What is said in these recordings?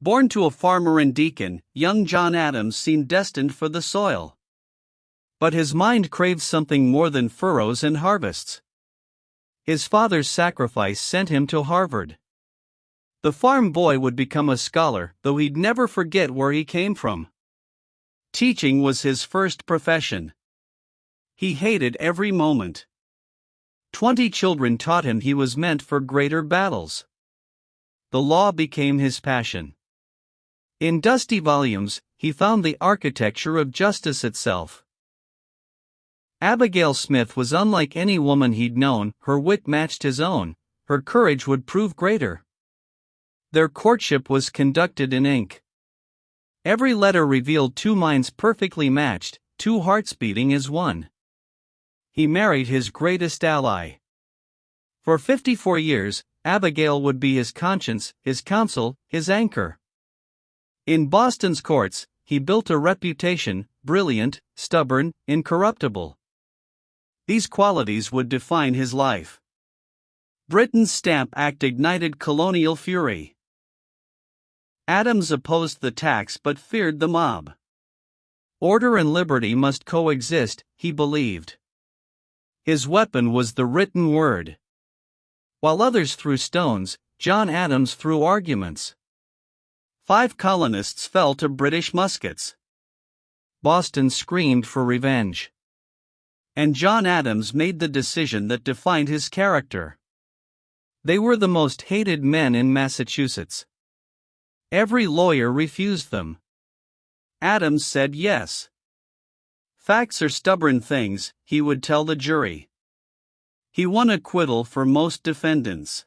Born to a farmer and deacon, young John Adams seemed destined for the soil. But his mind craved something more than furrows and harvests. His father's sacrifice sent him to Harvard. The farm boy would become a scholar, though he'd never forget where he came from. Teaching was his first profession. He hated every moment. 20 children taught him he was meant for greater battles. The law became his passion. In dusty volumes, he found the architecture of justice itself. Abigail Smith was unlike any woman he'd known. Her wit matched his own, her courage would prove greater. Their courtship was conducted in ink. Every letter revealed two minds perfectly matched, two hearts beating as one. He married his greatest ally. For 54 years, Abigail would be his conscience, his counsel, his anchor. In Boston's courts, he built a reputation, brilliant, stubborn, incorruptible. These qualities would define his life. Britain's Stamp Act ignited colonial fury. Adams opposed the tax but feared the mob. Order and liberty must coexist, he believed. His weapon was the written word. While others threw stones, John Adams threw arguments. 5 colonists fell to British muskets. Boston screamed for revenge. And John Adams made the decision that defined his character. They were the most hated men in Massachusetts. Every lawyer refused them. Adams said yes. Facts are stubborn things, he would tell the jury. He won acquittal for most defendants.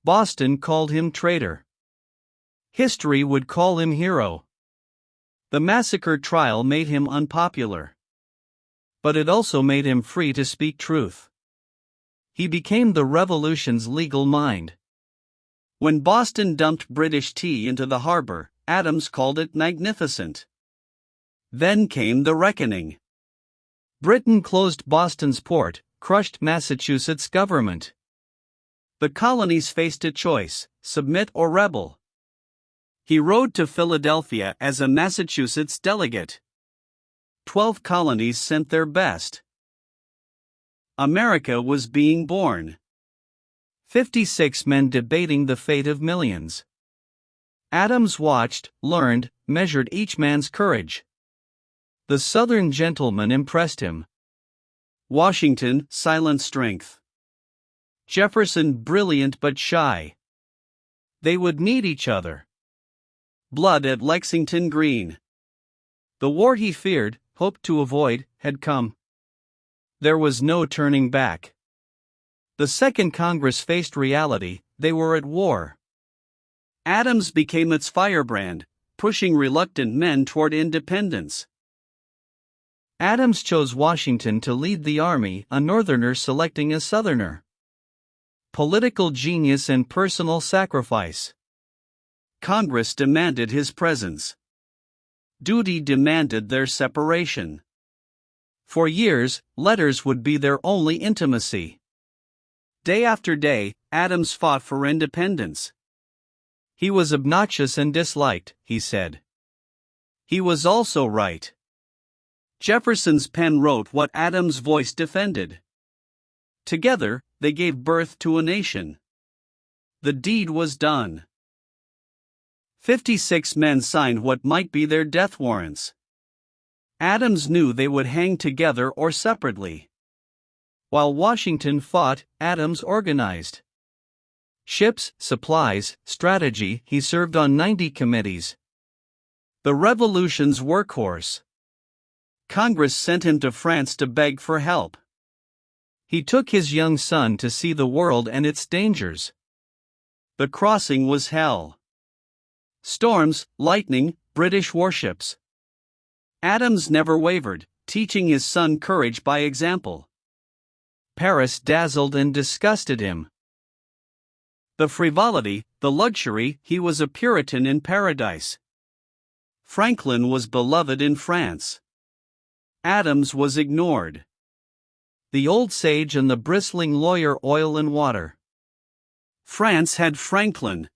Boston called him traitor. History would call him hero. The massacre trial made him unpopular. But it also made him free to speak truth. He became the revolution's legal mind. When Boston dumped British tea into the harbor, Adams called it magnificent. Then came the reckoning. Britain closed Boston's port, crushed Massachusetts' government. The colonies faced a choice: submit or rebel. He rode to Philadelphia as a Massachusetts delegate. 12 colonies sent their best. America was being born. 56 men debating the fate of millions. Adams watched, learned, measured each man's courage. The Southern gentleman impressed him. Washington, silent strength. Jefferson, brilliant but shy. They would meet each other. Blood at Lexington Green. The war he feared, hoped to avoid, had come. There was no turning back. The Second Congress faced reality, they were at war. Adams became its firebrand, pushing reluctant men toward independence. Adams chose Washington to lead the army, a Northerner selecting a Southerner. Political genius and personal sacrifice. Congress demanded his presence. Duty demanded their separation. For years, letters would be their only intimacy. Day after day, Adams fought for independence. He was obnoxious and disliked, he said. He was also right. Jefferson's pen wrote what Adams' voice defended. Together, they gave birth to a nation. The deed was done. 56 men signed what might be their death warrants. Adams knew they would hang together or separately. While Washington fought, Adams organized. Ships, supplies, strategy, he served on 90 committees. The revolution's workhorse. Congress sent him to France to beg for help. He took his young son to see the world and its dangers. The crossing was hell. Storms, lightning, British warships. Adams never wavered, teaching his son courage by example. Paris dazzled and disgusted him. The frivolity, the luxury, he was a Puritan in paradise. Franklin was beloved in France. Adams was ignored. The old sage and the bristling lawyer, oil and water. France had Franklin.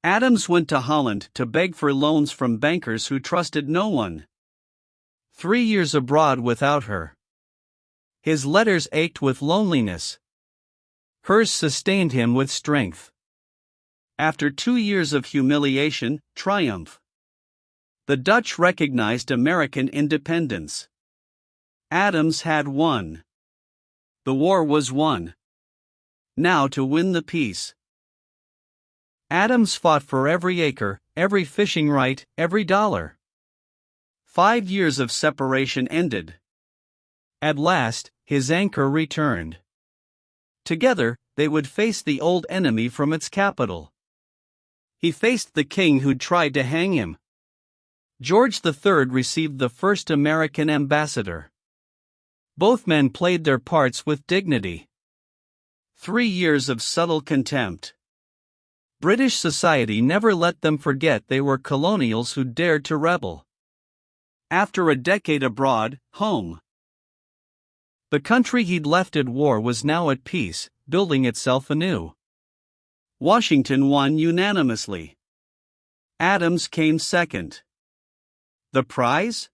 Adams went to Holland to beg for loans from bankers who trusted no one. 3 years abroad without her. His letters ached with loneliness. Hers sustained him with strength. After 2 years of humiliation, triumph. The Dutch recognized American independence. Adams had won. The war was won. Now to win the peace. Adams fought for every acre, every fishing right, every dollar. 5 years of separation ended. At last, his anchor returned. Together, they would face the old enemy from its capital. He faced the king who'd tried to hang him. George III received the first American ambassador. Both men played their parts with dignity. 3 years of subtle contempt. British society never let them forget they were colonials who dared to rebel. After a decade abroad, home. The country he'd left at war was now at peace, building itself anew. Washington won unanimously. Adams came second. The prize?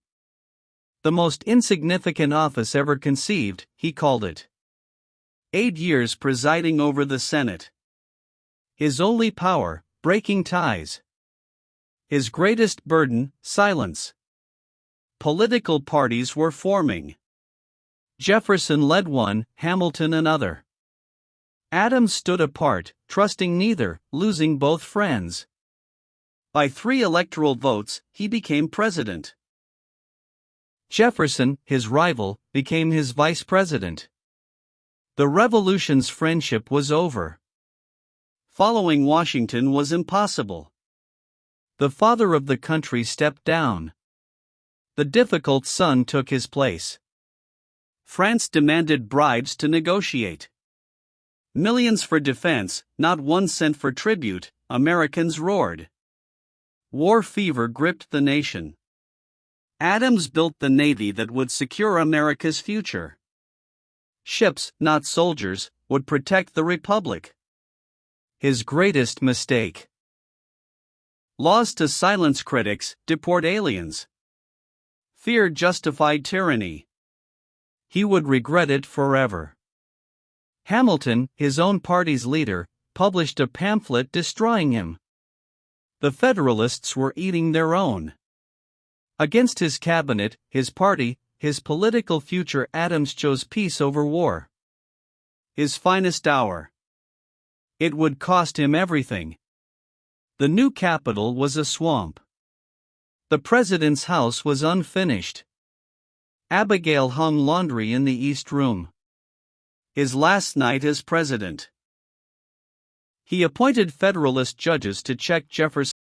The most insignificant office ever conceived, he called it. 8 years presiding over the Senate. His only power, breaking ties. His greatest burden, silence. Political parties were forming. Jefferson led one, Hamilton another. Adams stood apart, trusting neither, losing both friends. By 3 electoral votes, he became president. Jefferson, his rival, became his vice president. The Revolution's friendship was over. Following Washington was impossible. The father of the country stepped down. The difficult son took his place. France demanded bribes to negotiate. Millions for defense, not 1 cent for tribute, Americans roared. War fever gripped the nation. Adams built the navy that would secure America's future. Ships, not soldiers, would protect the Republic. His greatest mistake. Laws to silence critics, deport aliens. Fear justified tyranny. He would regret it forever. Hamilton, his own party's leader, published a pamphlet destroying him. The Federalists were eating their own. Against his cabinet, his party, his political future, Adams chose peace over war. His finest hour. It would cost him everything. The new capital was a swamp. The president's house was unfinished. Abigail hung laundry in the East Room. His last night as president. He appointed Federalist judges to check Jefferson's